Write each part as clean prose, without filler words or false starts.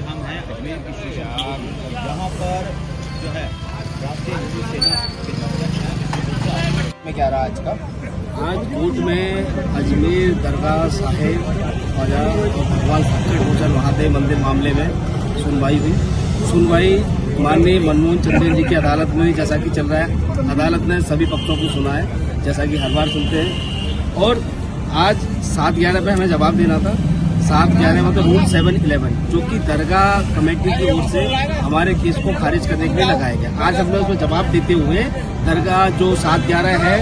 हम हैं अजमेर की स्टेशन यहाँ पर जो है राष्ट्रीय हिंदू सेना के में क्या रहा आज का? आज कोर्ट में अजमेर दरगाह साहिब ख्वाजा और भगवान सच्चे गोचर महादेव मंदिर मामले में सुनवाई हुई। सुनवाई माननीय मनमोहन चंदेल जी की अदालत में, जैसा कि चल रहा है, अदालत ने सभी पक्षों को सुना है जैसा कि हर बार सुनते हैं। और आज 7/11 पे हमें जवाब देना था। 7/11 मतलब रूल 7-11 जो कि दरगाह कमेटी की ओर से हमारे केस को खारिज करने के लिए लगाया गया। आज हमने उसमें जवाब देते हुए दरगाह जो 7/11 है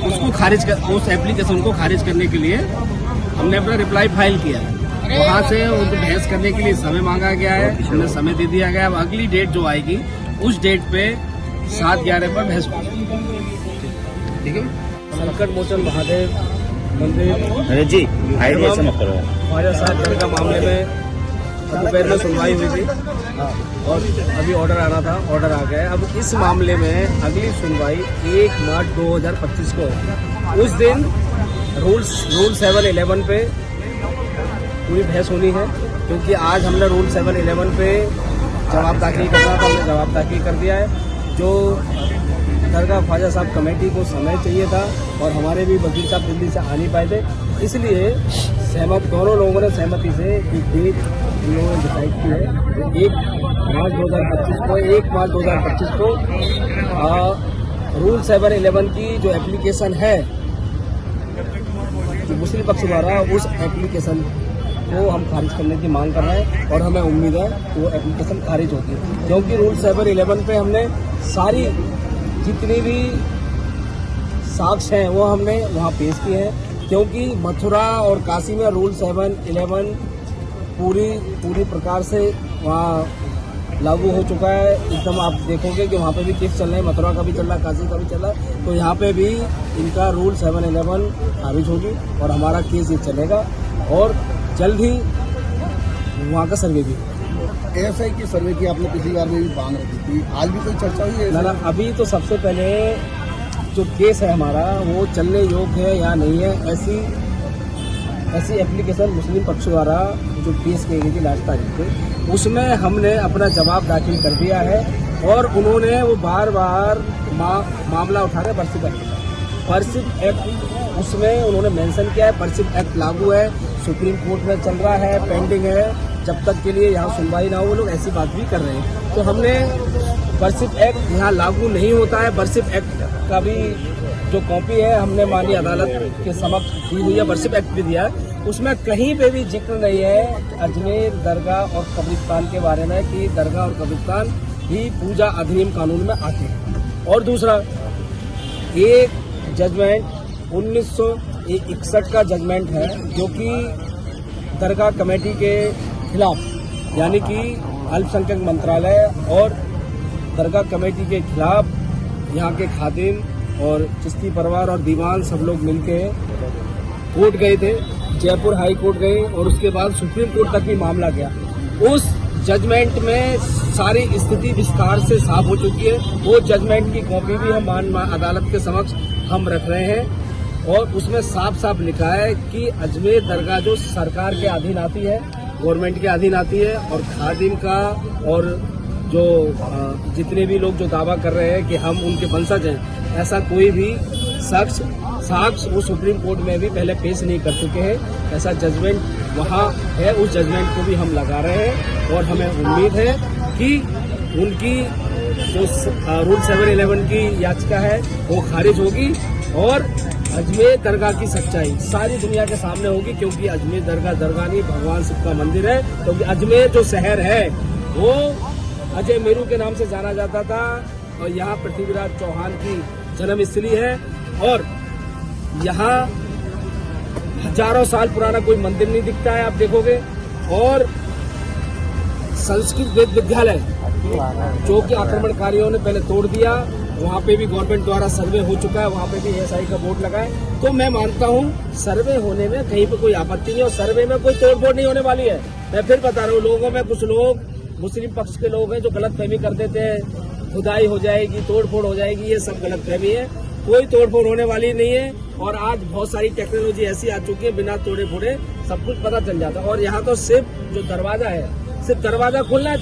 उसको खारिज कर, उस एप्लीकेशन को खारिज करने के लिए हमने अपना रिप्लाई फाइल किया है। वहाँ से उनको बहस करने के लिए समय मांगा गया है, उन्हें समय दे दिया गया है। अब अगली डेट जो आएगी उस डेट पे 7/11 पर बहस होगी। ठीक है। संकट मोचन महादेव मंदिर अरे जी ख्वाजा साहब दरगाह मामले में दोपहर में सुनवाई हुई थी और अभी ऑर्डर आना था, ऑर्डर आ गया है। अब इस मामले में अगली सुनवाई 1 मार्च 2025 को है। उस दिन रूल 7-11 पे पूरी बहस होनी है, क्योंकि आज हमने रूल 7-11 पे जवाब दाखिल करना था, हमने जवाब दाखिल कर दिया है। जो दरगाह ख्वाजा साहब कमेटी को समय चाहिए था और हमारे भी वकील साहब दिल्ली से आ नहीं पाए थे, इसलिए दोनों लोगों ने सहमति से एक डेट इन लोगों ने डिसाइड की है। 1 मार्च 2025 को रूल 7-11 की जो एप्लीकेशन है जो मुस्लिम पक्ष द्वारा, उस एप्लीकेशन को हम खारिज करने की मांग कर रहे हैं और हमें उम्मीद है कि वो एप्लीकेशन खारिज होगी, क्योंकि रूल 7-11 पे हमने सारी जितनी भी साक्ष्य हैं वो हमने वहाँ पेश किए हैं। क्योंकि मथुरा और काशी में रूल 7-11 पूरी प्रकार से वहाँ लागू हो चुका है। एकदम आप देखोगे कि वहाँ पे भी केस चल रहे हैं, मथुरा का भी चल रहा है, काशी का भी चल रहा है। तो यहाँ पे भी इनका रूल 7-11 खारिज होगी और हमारा केस ये चलेगा और जल्द ही वहाँ का सर्वे भी। ASI की सर्वे की आपने पिछली बार में भी मांग रखी थी, आज भी कोई चर्चा हुई है? ना, अभी तो सबसे पहले जो केस है हमारा वो चलने योग्य है या नहीं है, ऐसी एप्लीकेशन मुस्लिम पक्ष द्वारा जो पेश की गई थी लास्ट तारीख पे, उसमें हमने अपना जवाब दाखिल कर दिया है और उन्होंने वो बार बार मामला उठा कर परसिप एक्ट उसमें उन्होंने मेंशन किया है। परसिप एक्ट लागू है, सुप्रीम कोर्ट में चल रहा है, पेंडिंग है, जब तक के लिए यहाँ सुनवाई ना हो, वो लोग ऐसी बात भी कर रहे हैं। तो हमने परसिप एक्ट यहाँ लागू नहीं होता है। परसिप एक्ट का भी जो कॉपी है हमने माननीय अदालत के समक्ष दी हुई है, परसिप एक्ट भी दिया है। उसमें कहीं पे भी जिक्र नहीं है अजमेर दरगाह और कब्रिस्तान के बारे में कि दरगाह और कब्रिस्तान ही पूजा अधिनियम कानून में आते हैं। और दूसरा, एक जजमेंट 1961 का जजमेंट है जो कि दरगाह कमेटी के खिलाफ, यानी कि अल्पसंख्यक मंत्रालय और दरगाह कमेटी के खिलाफ यहाँ के खादिम और चिश्ती परिवार और दीवान सब लोग मिलके कोर्ट गए थे, जयपुर हाई कोर्ट गए और उसके बाद सुप्रीम कोर्ट तक भी मामला गया। उस जजमेंट में सारी स्थिति विस्तार से साफ हो चुकी है। वो जजमेंट की कॉपी भी हम अदालत के समक्ष हम रख रहे हैं और उसमें साफ साफ लिखा है कि अजमेर दरगाह जो सरकार के अधीन आती है, गवर्नमेंट के अधीन आती है और खादिम का और जो जितने भी लोग जो दावा कर रहे हैं कि हम उनके वंशज हैं, ऐसा कोई भी साक्ष्य वो सुप्रीम कोर्ट में भी पहले पेश नहीं कर चुके हैं। ऐसा जजमेंट वहाँ है, उस जजमेंट को भी हम लगा रहे हैं और हमें उम्मीद है कि उनकी जो रूल 7-11 की याचिका है वो खारिज होगी और अजमेर दरगाह की सच्चाई सारी दुनिया के सामने होगी। क्योंकि अजमेर दरगाह नहीं, भगवान शिव का मंदिर है। क्योंकि अजमेर जो शहर है वो अजय मेरू के नाम से जाना जाता था और यहाँ पृथ्वीराज चौहान की जन्मस्थली है और यहाँ हजारों साल पुराना कोई मंदिर नहीं दिखता है, आप देखोगे। और संस्कृत विद्यालय जो कि आक्रमणकारियों ने पहले तोड़ दिया, वहाँ पे भी गवर्नमेंट द्वारा सर्वे हो चुका है, वहाँ पे भी ASI का बोर्ड लगा है। तो मैं मानता हूँ सर्वे होने में कहीं पे कोई आपत्ति नहीं और सर्वे में कोई तोड़फोड़ नहीं होने वाली है। मैं फिर बता रहा हूँ, लोगों में कुछ लोग मुस्लिम पक्ष के लोग हैं जो गलतफहमी कर देते हैं, खुदाई हो जाएगी, तोड़फोड़ हो जाएगी, ये सब गलतफहमी है। कोई तोड़फोड़ होने वाली नहीं है और आज बहुत सारी टेक्नोलॉजी ऐसी आ चुकी है, बिना तोड़े फोड़े सब कुछ पता चल जाता है। और यहाँ तो सिर्फ जो दरवाजा है सिर्फ दरवाजा खोलना है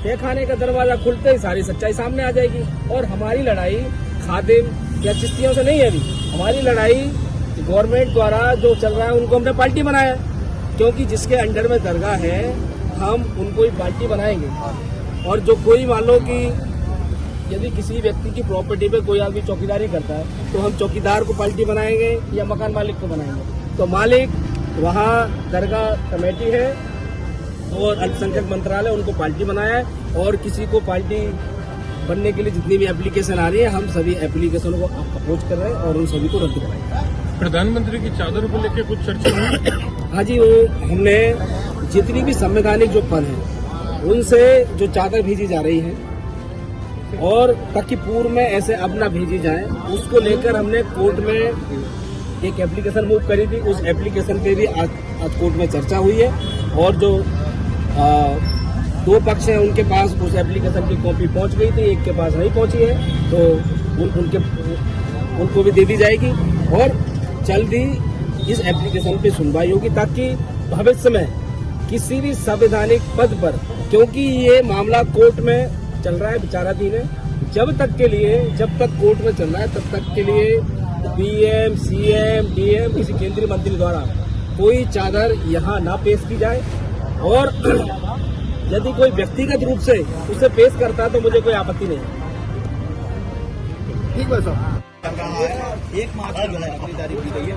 तहखाने का दरवाजा खुलते ही सारी सच्चाई सामने आ जाएगी। और हमारी लड़ाई खादिम या चिश्तियों से नहीं है, अभी हमारी लड़ाई गवर्नमेंट द्वारा जो चल रहा है उनको हमने पार्टी बनाया है, क्योंकि जिसके अंडर में दरगाह है हम उनको ही पार्टी बनाएंगे। और जो कोई मान लो कि यदि किसी व्यक्ति की प्रॉपर्टी पे कोई आदमी चौकीदारी करता है तो हम चौकीदार को पार्टी बनाएंगे या मकान मालिक को बनाएंगे। तो मालिक वहाँ दरगाह कमेटी है और अल्पसंख्यक मंत्रालय उनको पार्टी बनाया है। और किसी को पार्टी बनने के लिए जितनी भी एप्लीकेशन आ रही है हम सभी एप्लीकेशनों को अप्रोच कर रहे हैं और उन सभी को रद्द कराएंगे। प्रधानमंत्री की चादर को लेकर कुछ चर्चा हुई? हाँ जी, वो हमने जितनी भी संवैधानिक जो पद हैं उनसे जो चादर भेजी जा रही है और ताकि पूर्व में ऐसे अब ना भेजी जाए, उसको लेकर हमने कोर्ट में एक एप्लीकेशन मूव करी थी। उस एप्लीकेशन पे भी आज कोर्ट में चर्चा हुई है और जो दो पक्ष हैं उनके पास उस एप्लीकेशन की कॉपी पहुंच गई थी, एक के पास नहीं पहुंची है, तो उनको भी दे दी जाएगी और जल्द ही इस एप्लीकेशन पे सुनवाई होगी, ताकि भविष्य में किसी भी संवैधानिक पद पर, क्योंकि ये मामला कोर्ट में चल रहा है, विचाराधीन है, जब तक कोर्ट में चल रहा है तब तक के लिए पीएम, सीएम, डीएम किसी केंद्रीय मंत्री द्वारा कोई चादर यहाँ ना पेश की जाए। और यदि कोई व्यक्तिगत रूप से उसे पेश करता है तो मुझे कोई आपत्ति नहीं है। ठीक है सर। कर रहा है 1 मार्च को जो है अपनी तारीख दी गई है।